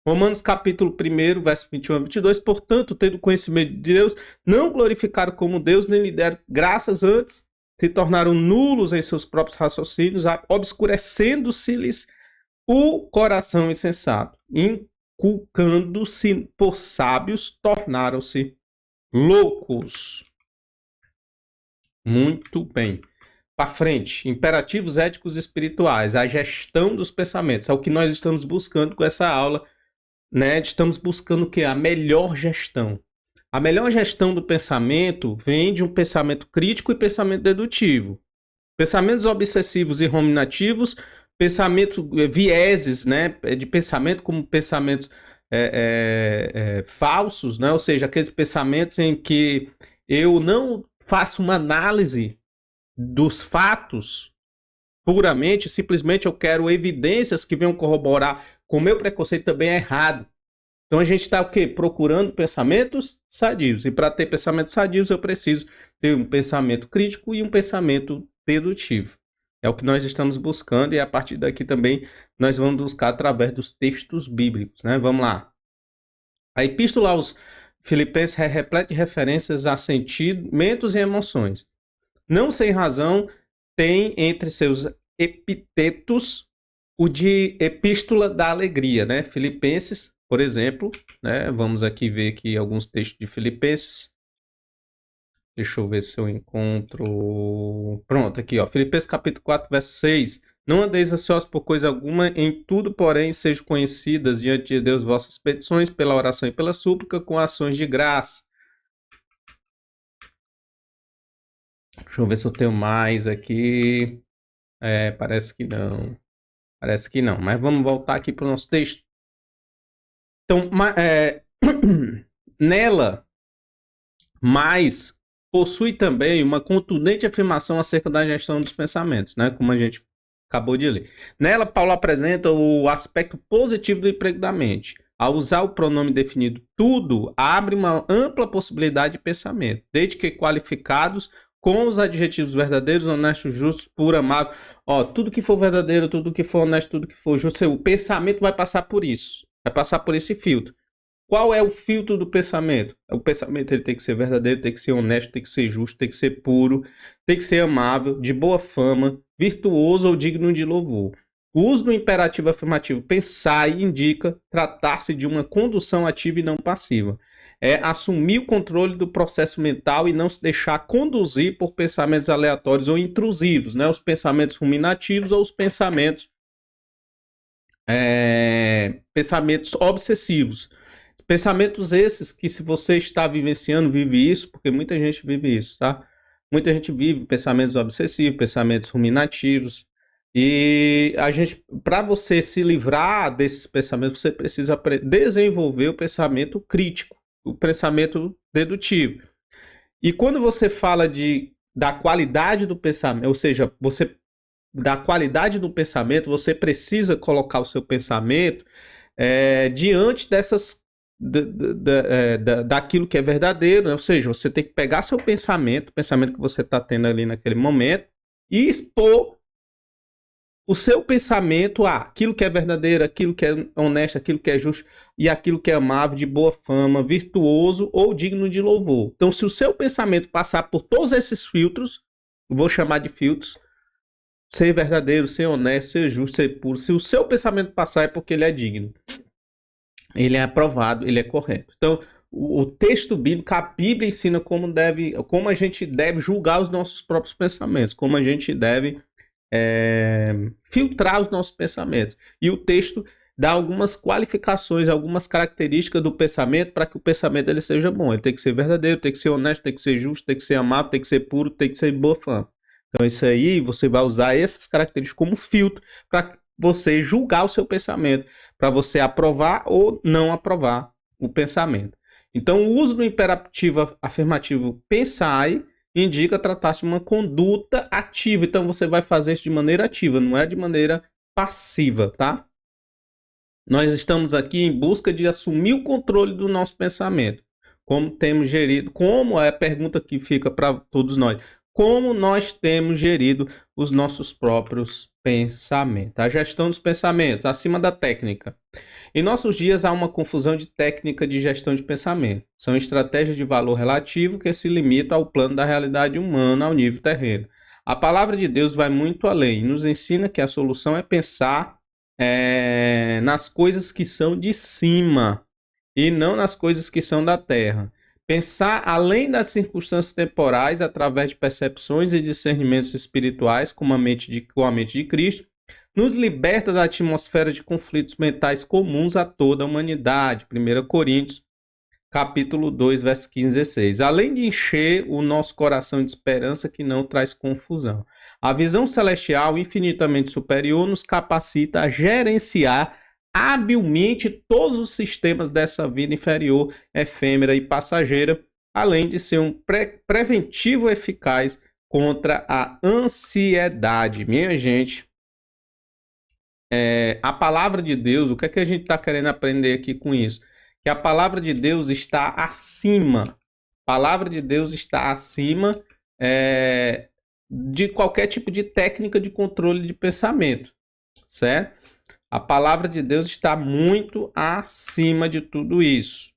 Romanos capítulo 1, verso 21 a 22. Portanto, tendo conhecimento de Deus, não glorificaram como Deus, nem lhe deram graças antes, se tornaram nulos em seus próprios raciocínios, obscurecendo-se-lhes o coração insensato, inculcando-se por sábios, tornaram-se loucos. Muito bem. para frente. Imperativos éticos e espirituais, a gestão dos pensamentos. É o que nós estamos buscando com essa aula, né? Estamos buscando o quê? A melhor gestão. A melhor gestão do pensamento vem de um pensamento crítico e pensamento dedutivo. Pensamentos obsessivos e ruminativos, pensamento, vieses, né, de pensamento como pensamentos falsos, né, ou seja, aqueles pensamentos em que eu não faço uma análise dos fatos puramente, simplesmente eu quero evidências que venham corroborar com o meu preconceito também é errado. Então a gente está o quê? Procurando pensamentos sadios. E para ter pensamentos sadios, eu preciso ter um pensamento crítico e um pensamento dedutivo. É o que nós estamos buscando e a partir daqui também nós vamos buscar através dos textos bíblicos, né? Vamos lá. A epístola aos Filipenses é repleta de referências a sentimentos e emoções. Não sem razão, tem entre seus epitetos o de epístola da alegria, né? Filipenses, por exemplo, né? Vamos aqui ver aqui alguns textos de Filipenses. Deixa eu ver se eu encontro. Pronto, aqui, ó. Filipenses capítulo 4, verso 6. Não andeis ansiosos por coisa alguma, em tudo, porém, sejam conhecidas diante de Deus vossas petições, pela oração e pela súplica, com ações de graça. Deixa eu ver se eu tenho mais aqui. Parece que não. Parece que não. Mas vamos voltar aqui para o nosso texto. Então, nela, mas possui também uma contundente afirmação acerca da gestão dos pensamentos, né? Como a gente acabou de ler. Nela, Paulo apresenta o aspecto positivo do emprego da mente. Ao usar o pronome definido tudo, abre uma ampla possibilidade de pensamento, desde que qualificados com os adjetivos verdadeiros, honestos, justos, puro, amável. Ó, tudo que for verdadeiro, tudo que for honesto, tudo que for justo, o pensamento vai passar por isso. Vai passar por esse filtro. Qual é o filtro do pensamento? O pensamento ele tem que ser verdadeiro, tem que ser honesto, tem que ser justo, tem que ser puro, tem que ser amável, de boa fama, virtuoso ou digno de louvor. O uso do imperativo afirmativo pensar indica tratar-se de uma condução ativa e não passiva. É assumir o controle do processo mental e não se deixar conduzir por pensamentos aleatórios ou intrusivos, né? Os pensamentos ruminativos ou os pensamentos obsessivos. Pensamentos esses que, se você está vivenciando, vive isso, porque muita gente vive isso, tá? Muita gente vive pensamentos obsessivos, pensamentos ruminativos. E a gente, para você se livrar desses pensamentos, você precisa desenvolver o pensamento crítico, o pensamento dedutivo. E quando você fala da qualidade do pensamento, ou seja, da qualidade do pensamento, você precisa colocar o seu pensamento diante dessas daquilo que é verdadeiro, né? Ou seja, você tem que pegar seu pensamento, o pensamento que você está tendo ali naquele momento, e expor o seu pensamento àquilo que é verdadeiro, aquilo que é honesto, aquilo que é justo e aquilo que é amável, de boa fama, virtuoso ou digno de louvor. Então, se o seu pensamento passar por todos esses filtros, vou chamar de filtros, ser verdadeiro, ser honesto, ser justo, ser puro, se o seu pensamento passar é porque ele é digno. Ele é aprovado, ele é correto. Então, o texto bíblico, a Bíblia ensina como a gente deve julgar os nossos próprios pensamentos, como a gente deve filtrar os nossos pensamentos. E o texto dá algumas qualificações, algumas características do pensamento para que o pensamento ele seja bom. Ele tem que ser verdadeiro, tem que ser honesto, tem que ser justo, tem que ser amável, tem que ser puro, tem que ser de boa fama. Então, isso aí, você vai usar essas características como filtro para você julgar o seu pensamento, para você aprovar ou não aprovar o pensamento. Então, o uso do imperativo afirmativo pensai indica tratar-se de uma conduta ativa. Então, você vai fazer isso de maneira ativa, não é de maneira passiva, tá? Nós estamos aqui em busca de assumir o controle do nosso pensamento. Como temos gerido, como é a pergunta que fica para todos nós, como nós temos gerido os nossos próprios pensamentos. A gestão dos pensamentos, acima da técnica. Em nossos dias há uma confusão de técnica de gestão de pensamento. São estratégias de valor relativo que se limitam ao plano da realidade humana, ao nível terreno. A palavra de Deus vai muito além, nos ensina que a solução é pensar nas coisas que são de cima e não nas coisas que são da terra. Pensar além das circunstâncias temporais através de percepções e discernimentos espirituais com a mente de Cristo nos liberta da atmosfera de conflitos mentais comuns a toda a humanidade. 1 Coríntios, capítulo 2, verso 15 e 16. Além de encher o nosso coração de esperança que não traz confusão. A visão celestial infinitamente superior nos capacita a gerenciar habilmente todos os sistemas dessa vida inferior, efêmera e passageira, além de ser um preventivo eficaz contra a ansiedade. Minha gente, a palavra de Deus, o que é que a gente está querendo aprender aqui com isso? Que a palavra de Deus está acima. A palavra de Deus está acima de qualquer tipo de técnica de controle de pensamento, certo? A palavra de Deus está muito acima de tudo isso.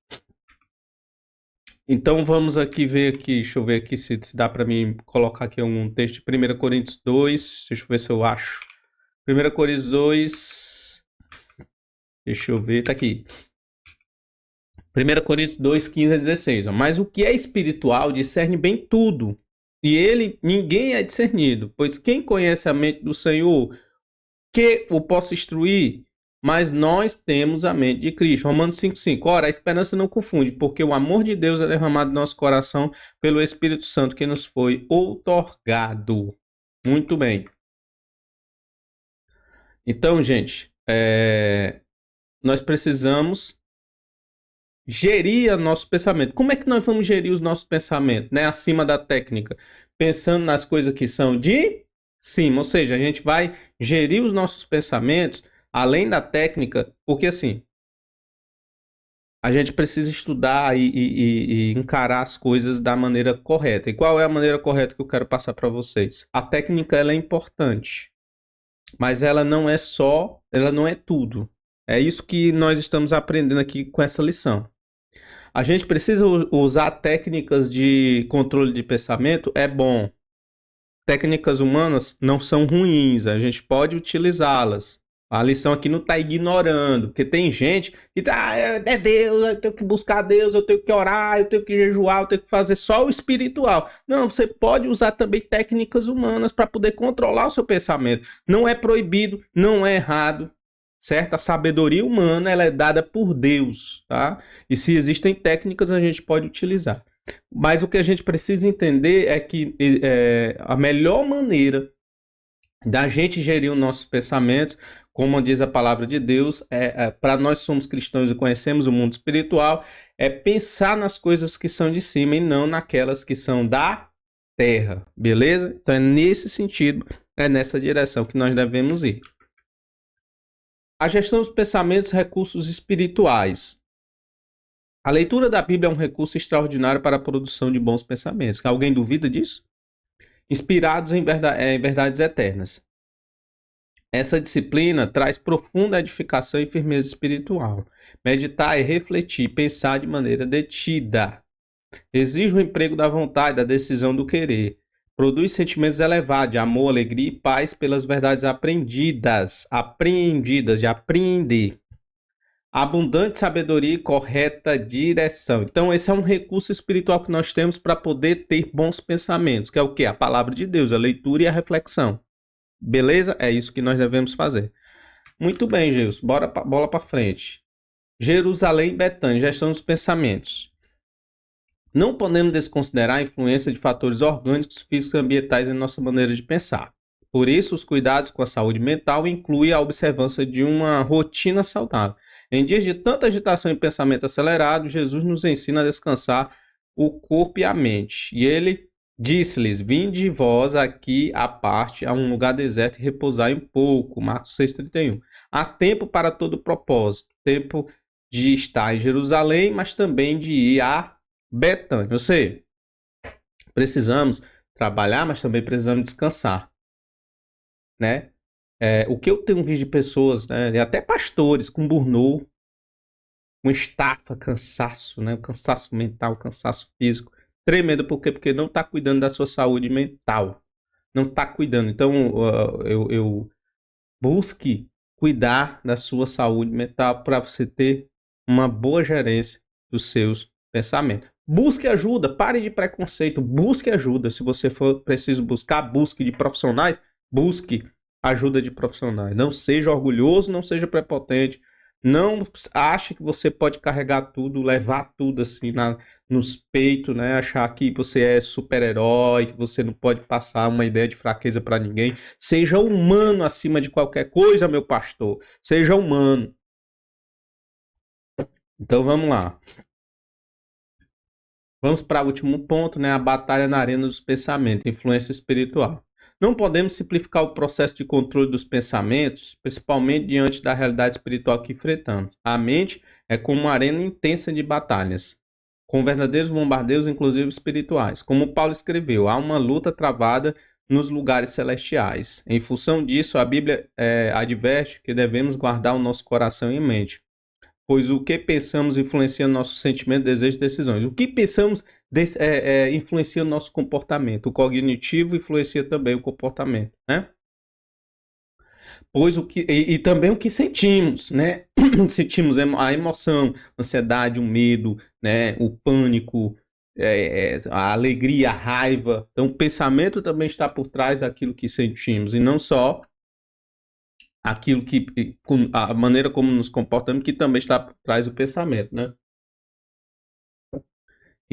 Então vamos aqui ver aqui, deixa eu ver aqui se dá para mim colocar aqui um texto de 1 Coríntios 2, deixa eu ver se eu acho. 1 Coríntios 2, deixa eu ver, tá aqui. 1 Coríntios 2, 15 a 16. Ó. Mas o que é espiritual discerne bem tudo, e ninguém é discernido, pois quem conhece a mente do Senhor, que o possa instruir? Mas nós temos a mente de Cristo. Romanos 5,5. Ora, a esperança não confunde, porque o amor de Deus é derramado no nosso coração pelo Espírito Santo que nos foi outorgado. Muito bem. Então, gente, nós precisamos gerir o nosso pensamento. Como é que nós vamos gerir os nossos pensamentos, né? Acima da técnica, pensando nas coisas que são de cima, ou seja, a gente vai gerir os nossos pensamentos além da técnica, porque assim, a gente precisa estudar e encarar as coisas da maneira correta. E qual é a maneira correta que eu quero passar para vocês? A técnica ela é importante, mas ela não é tudo. É isso que nós estamos aprendendo aqui com essa lição. A gente precisa usar técnicas de controle de pensamento, é bom. Técnicas humanas não são ruins, a gente pode utilizá-las. A lição aqui não está ignorando, porque tem gente que tá, é Deus, eu tenho que buscar Deus, eu tenho que orar, eu tenho que jejuar, eu tenho que fazer só o espiritual. Não, você pode usar também técnicas humanas para poder controlar o seu pensamento. Não é proibido, não é errado, certo? A sabedoria humana ela é dada por Deus, tá? E se existem técnicas, a gente pode utilizar. Mas o que a gente precisa entender é que a melhor maneira da gente gerir os nossos pensamentos, como diz a palavra de Deus, para nós somos cristãos e conhecemos o mundo espiritual, é pensar nas coisas que são de cima e não naquelas que são da terra, beleza? Então é nesse sentido, é nessa direção que nós devemos ir. A gestão dos pensamentos e recursos espirituais. A leitura da Bíblia é um recurso extraordinário para a produção de bons pensamentos. Alguém duvida disso? Inspirados em verdades eternas. Essa disciplina traz profunda edificação e firmeza espiritual. Meditar é refletir, pensar de maneira detida. Exige o emprego da vontade, da decisão do querer. Produz sentimentos elevados de amor, alegria e paz pelas verdades apreendidas, de apreender. Abundante sabedoria e correta direção. Então, esse é um recurso espiritual que nós temos para poder ter bons pensamentos, que é o quê? A palavra de Deus, a leitura e a reflexão. Beleza? É isso que nós devemos fazer. Muito bem, Gilson. Bola para frente. Jerusalém e Betânia, gestão dos pensamentos. Não podemos desconsiderar a influência de fatores orgânicos, físicos e ambientais em nossa maneira de pensar. Por isso, os cuidados com a saúde mental incluem a observância de uma rotina saudável. Em dias de tanta agitação e pensamento acelerado, Jesus nos ensina a descansar o corpo e a mente. E ele disse-lhes: Vinde vós aqui à parte, a um lugar deserto e repousai um pouco. Marcos 6,31. Há tempo para todo propósito. Tempo de estar em Jerusalém, mas também de ir a Betânia. Ou seja, precisamos trabalhar, mas também precisamos descansar, né? O que eu tenho visto de pessoas, né, até pastores com burnout, com estafa, cansaço, né, cansaço mental, cansaço físico, tremendo, por quê? Porque não está cuidando da sua saúde mental, não está cuidando. Então, eu busque cuidar da sua saúde mental para você ter uma boa gerência dos seus pensamentos. Busque ajuda, pare de preconceito, busque ajuda. Se você for preciso buscar, busque de profissionais, busque ajuda de profissionais. Não seja orgulhoso, não seja prepotente. Não ache que você pode carregar tudo, levar tudo assim nos peitos, né? Achar que você é super-herói, que você não pode passar uma ideia de fraqueza para ninguém. Seja humano acima de qualquer coisa, meu pastor. Seja humano. Então vamos lá. Vamos para o último ponto, né? A batalha na arena dos pensamentos, influência espiritual. Não podemos simplificar o processo de controle dos pensamentos, principalmente diante da realidade espiritual que enfrentamos. A mente é como uma arena intensa de batalhas, com verdadeiros bombardeios, inclusive espirituais. Como Paulo escreveu, há uma luta travada nos lugares celestiais. Em função disso, a Bíblia adverte que devemos guardar o nosso coração e mente, pois o que pensamos influencia nosso sentimento, desejo e decisões. O que pensamos influencia o nosso comportamento. O cognitivo influencia também o comportamento, né? Pois e também o que sentimos, né? Sentimos a emoção, a ansiedade, o medo, né? O pânico, a alegria, a raiva. Então, o pensamento também está por trás daquilo que sentimos, e não só aquilo que a maneira como nos comportamos, que também está por trás do pensamento, né?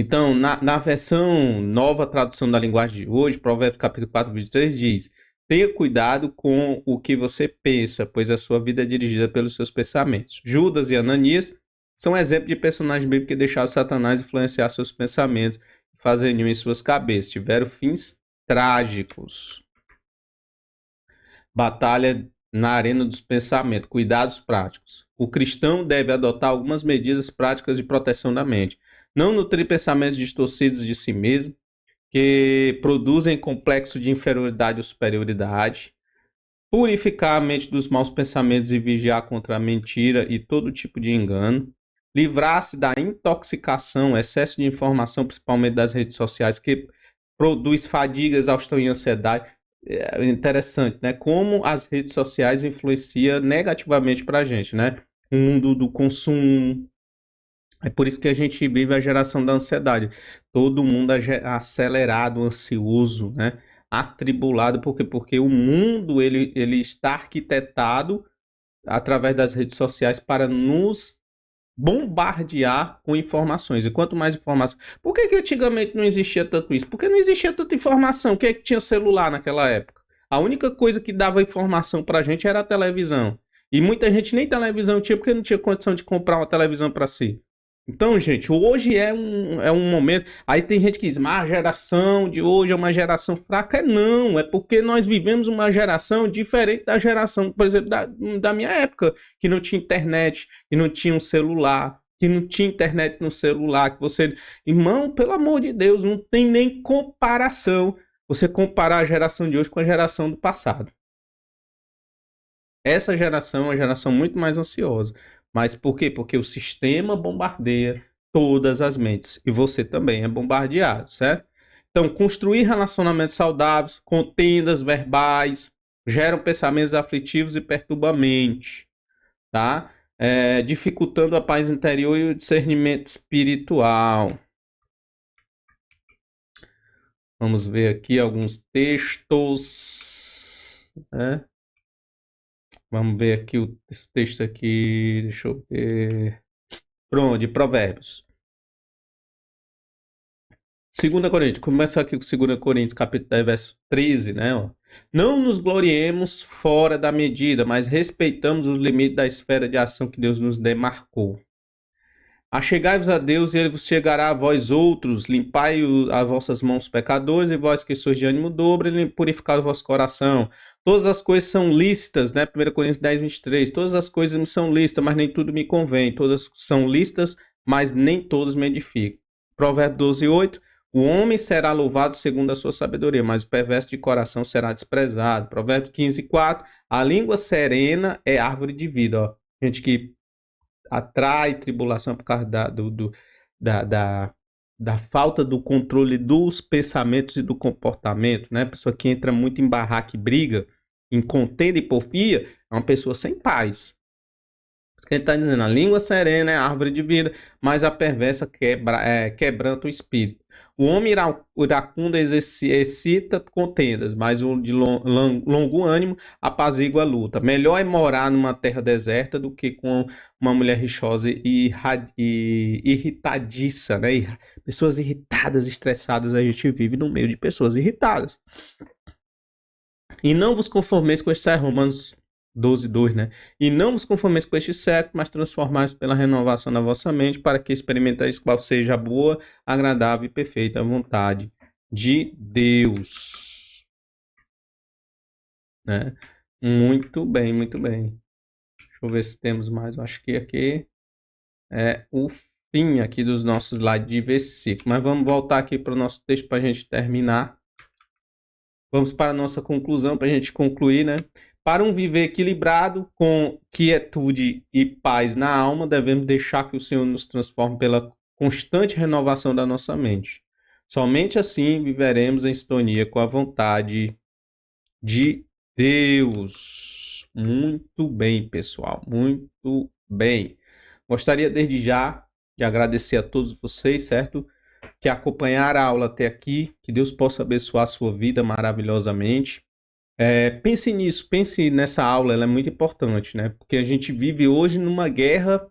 Então, na versão nova tradução da linguagem de hoje, Provérbios capítulo 4, 23 diz: tenha cuidado com o que você pensa, pois a sua vida é dirigida pelos seus pensamentos. Judas e Ananias são exemplos de personagens bíblicos que deixaram Satanás influenciar seus pensamentos e fazer ninho em suas cabeças. Tiveram fins trágicos. Batalha na arena dos pensamentos, cuidados práticos. O cristão deve adotar algumas medidas práticas de proteção da mente. Não nutrir pensamentos distorcidos de si mesmo, que produzem complexo de inferioridade ou superioridade. Purificar a mente dos maus pensamentos e vigiar contra a mentira e todo tipo de engano. Livrar-se da intoxicação, excesso de informação, principalmente das redes sociais, que produz fadiga, exaustão e ansiedade. É interessante, né? Como as redes sociais influenciam negativamente para a gente, né? O mundo do consumo. É por isso que a gente vive a geração da ansiedade. Todo mundo acelerado, ansioso, né? Atribulado, porque o mundo ele está arquitetado através das redes sociais para nos bombardear com informações. E quanto mais informação. Por que antigamente não existia tanto isso? Porque não existia tanta informação. O que é que tinha celular naquela época? A única coisa que dava informação pra gente era a televisão. E muita gente nem televisão tinha porque não tinha condição de comprar uma televisão para si. Então, gente, hoje é um momento. Aí tem gente que diz, mas a geração de hoje é uma geração fraca. Não, é porque nós vivemos uma geração diferente da geração, por exemplo, da minha época, que não tinha internet, que não tinha um celular, que não tinha internet no celular, que você. Irmão, pelo amor de Deus, não tem nem comparação você comparar a geração de hoje com a geração do passado. Essa geração é uma geração muito mais ansiosa. Mas por quê? Porque o sistema bombardeia todas as mentes. E você também é bombardeado, certo? Então, construir relacionamentos saudáveis, contendas verbais, geram pensamentos aflitivos e perturbam a mente, tá? Dificultando a paz interior e o discernimento espiritual. Vamos ver aqui alguns textos, né? Vamos ver aqui esse texto aqui, deixa eu ver. Pronto, de Provérbios. 2 Coríntios, começa aqui com 2 Coríntios, capítulo 10, verso 13, né? Ó. Não nos gloriemos fora da medida, mas respeitamos os limites da esfera de ação que Deus nos demarcou. Achegai-vos a Deus e ele vos chegará a vós outros, limpai as vossas mãos pecadores, e vós que sois de ânimo dobre, purificai o vosso coração. Todas as coisas são lícitas, né? 1 Coríntios 10, 23. Todas as coisas me são lícitas, mas nem tudo me convém. Todas são lícitas, mas nem todas me edificam. Provérbios 12, 8. O homem será louvado segundo a sua sabedoria, mas o perverso de coração será desprezado. Provérbios 15, 4. A língua serena é árvore de vida. Ó. Gente que atrai tribulação por causa da falta do controle dos pensamentos e do comportamento, né? A pessoa que entra muito em barraca e briga, em contenda e porfia, é uma pessoa sem paz. Ele está dizendo, a língua serena é a árvore de vida, mas a perversa quebranta o espírito. O homem iracundo excita contendas, mas o de longo ânimo apazigua a luta. Melhor é morar numa terra deserta do que com uma mulher rixosa e irritadiça, né? Pessoas irritadas, estressadas, a gente vive no meio de pessoas irritadas. E não vos conformeis com este Romanos 12:2, né? E não vos conformeis com este século, mas transformais pela renovação da vossa mente, para que experimenteis qual seja a boa, agradável e perfeita vontade de Deus. Né? Muito bem, muito bem. Deixa eu ver se temos mais. Eu acho que aqui é o fim aqui dos nossos slides de versículo. Mas vamos voltar aqui para o nosso texto para a gente terminar. Vamos para a nossa conclusão, para a gente concluir, né? Para um viver equilibrado, com quietude e paz na alma, devemos deixar que o Senhor nos transforme pela constante renovação da nossa mente. Somente assim viveremos em sintonia com a vontade de Deus. Muito bem, pessoal, muito bem. Gostaria desde já de agradecer a todos vocês, certo? Que acompanharam a aula até aqui, que Deus possa abençoar a sua vida maravilhosamente. Pense nisso, pense nessa aula, ela é muito importante, né? Porque a gente vive hoje numa guerra,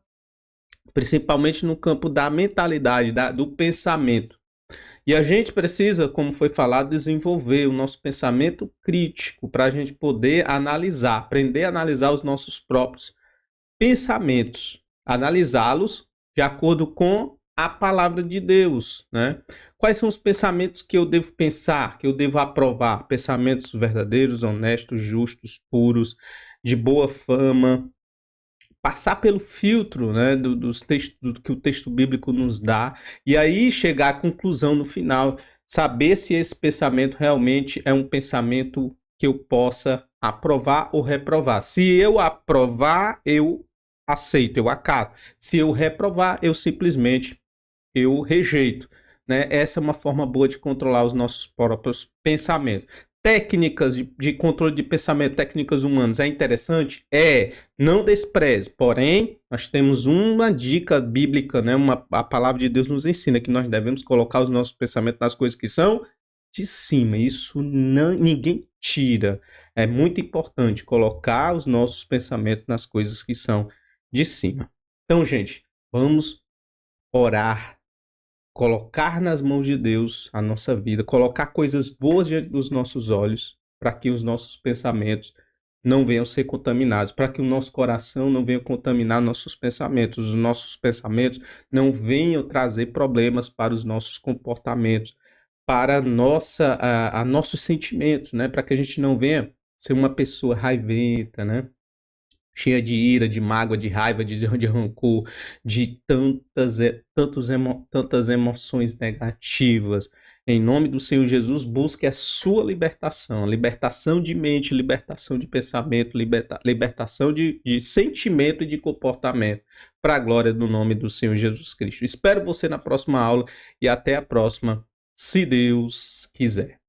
principalmente no campo da mentalidade, do pensamento. E a gente precisa, como foi falado, desenvolver o nosso pensamento crítico para a gente poder analisar, aprender a analisar os nossos próprios pensamentos, analisá-los de acordo com a palavra de Deus, né? Quais são os pensamentos que eu devo pensar, que eu devo aprovar? Pensamentos verdadeiros, honestos, justos, puros, de boa fama, passar pelo filtro, né, dos textos do que o texto bíblico nos dá, e aí chegar à conclusão no final, saber se esse pensamento realmente é um pensamento que eu possa aprovar ou reprovar. Se eu aprovar, eu aceito, eu acato. Se eu reprovar, eu rejeito. Né? Essa é uma forma boa de controlar os nossos próprios pensamentos. Técnicas de controle de pensamento, técnicas humanas, é interessante? Não despreze. Porém, nós temos uma dica bíblica, né? A palavra de Deus nos ensina que nós devemos colocar os nossos pensamentos nas coisas que são de cima. Isso ninguém tira. É muito importante colocar os nossos pensamentos nas coisas que são de cima. Então, gente, vamos orar, colocar nas mãos de Deus a nossa vida, colocar coisas boas diante dos nossos olhos, para que os nossos pensamentos não venham ser contaminados, para que o nosso coração não venha contaminar nossos pensamentos, os nossos pensamentos não venham trazer problemas para os nossos comportamentos, para nossos sentimentos, né? Para que a gente não venha ser uma pessoa raiventa, né? Cheia de ira, de mágoa, de raiva, de rancor, de tantas emoções negativas. Em nome do Senhor Jesus, busque a sua libertação, libertação de mente, libertação de pensamento, libertação de sentimento e de comportamento, para a glória do nome do Senhor Jesus Cristo. Espero você na próxima aula e até a próxima, se Deus quiser.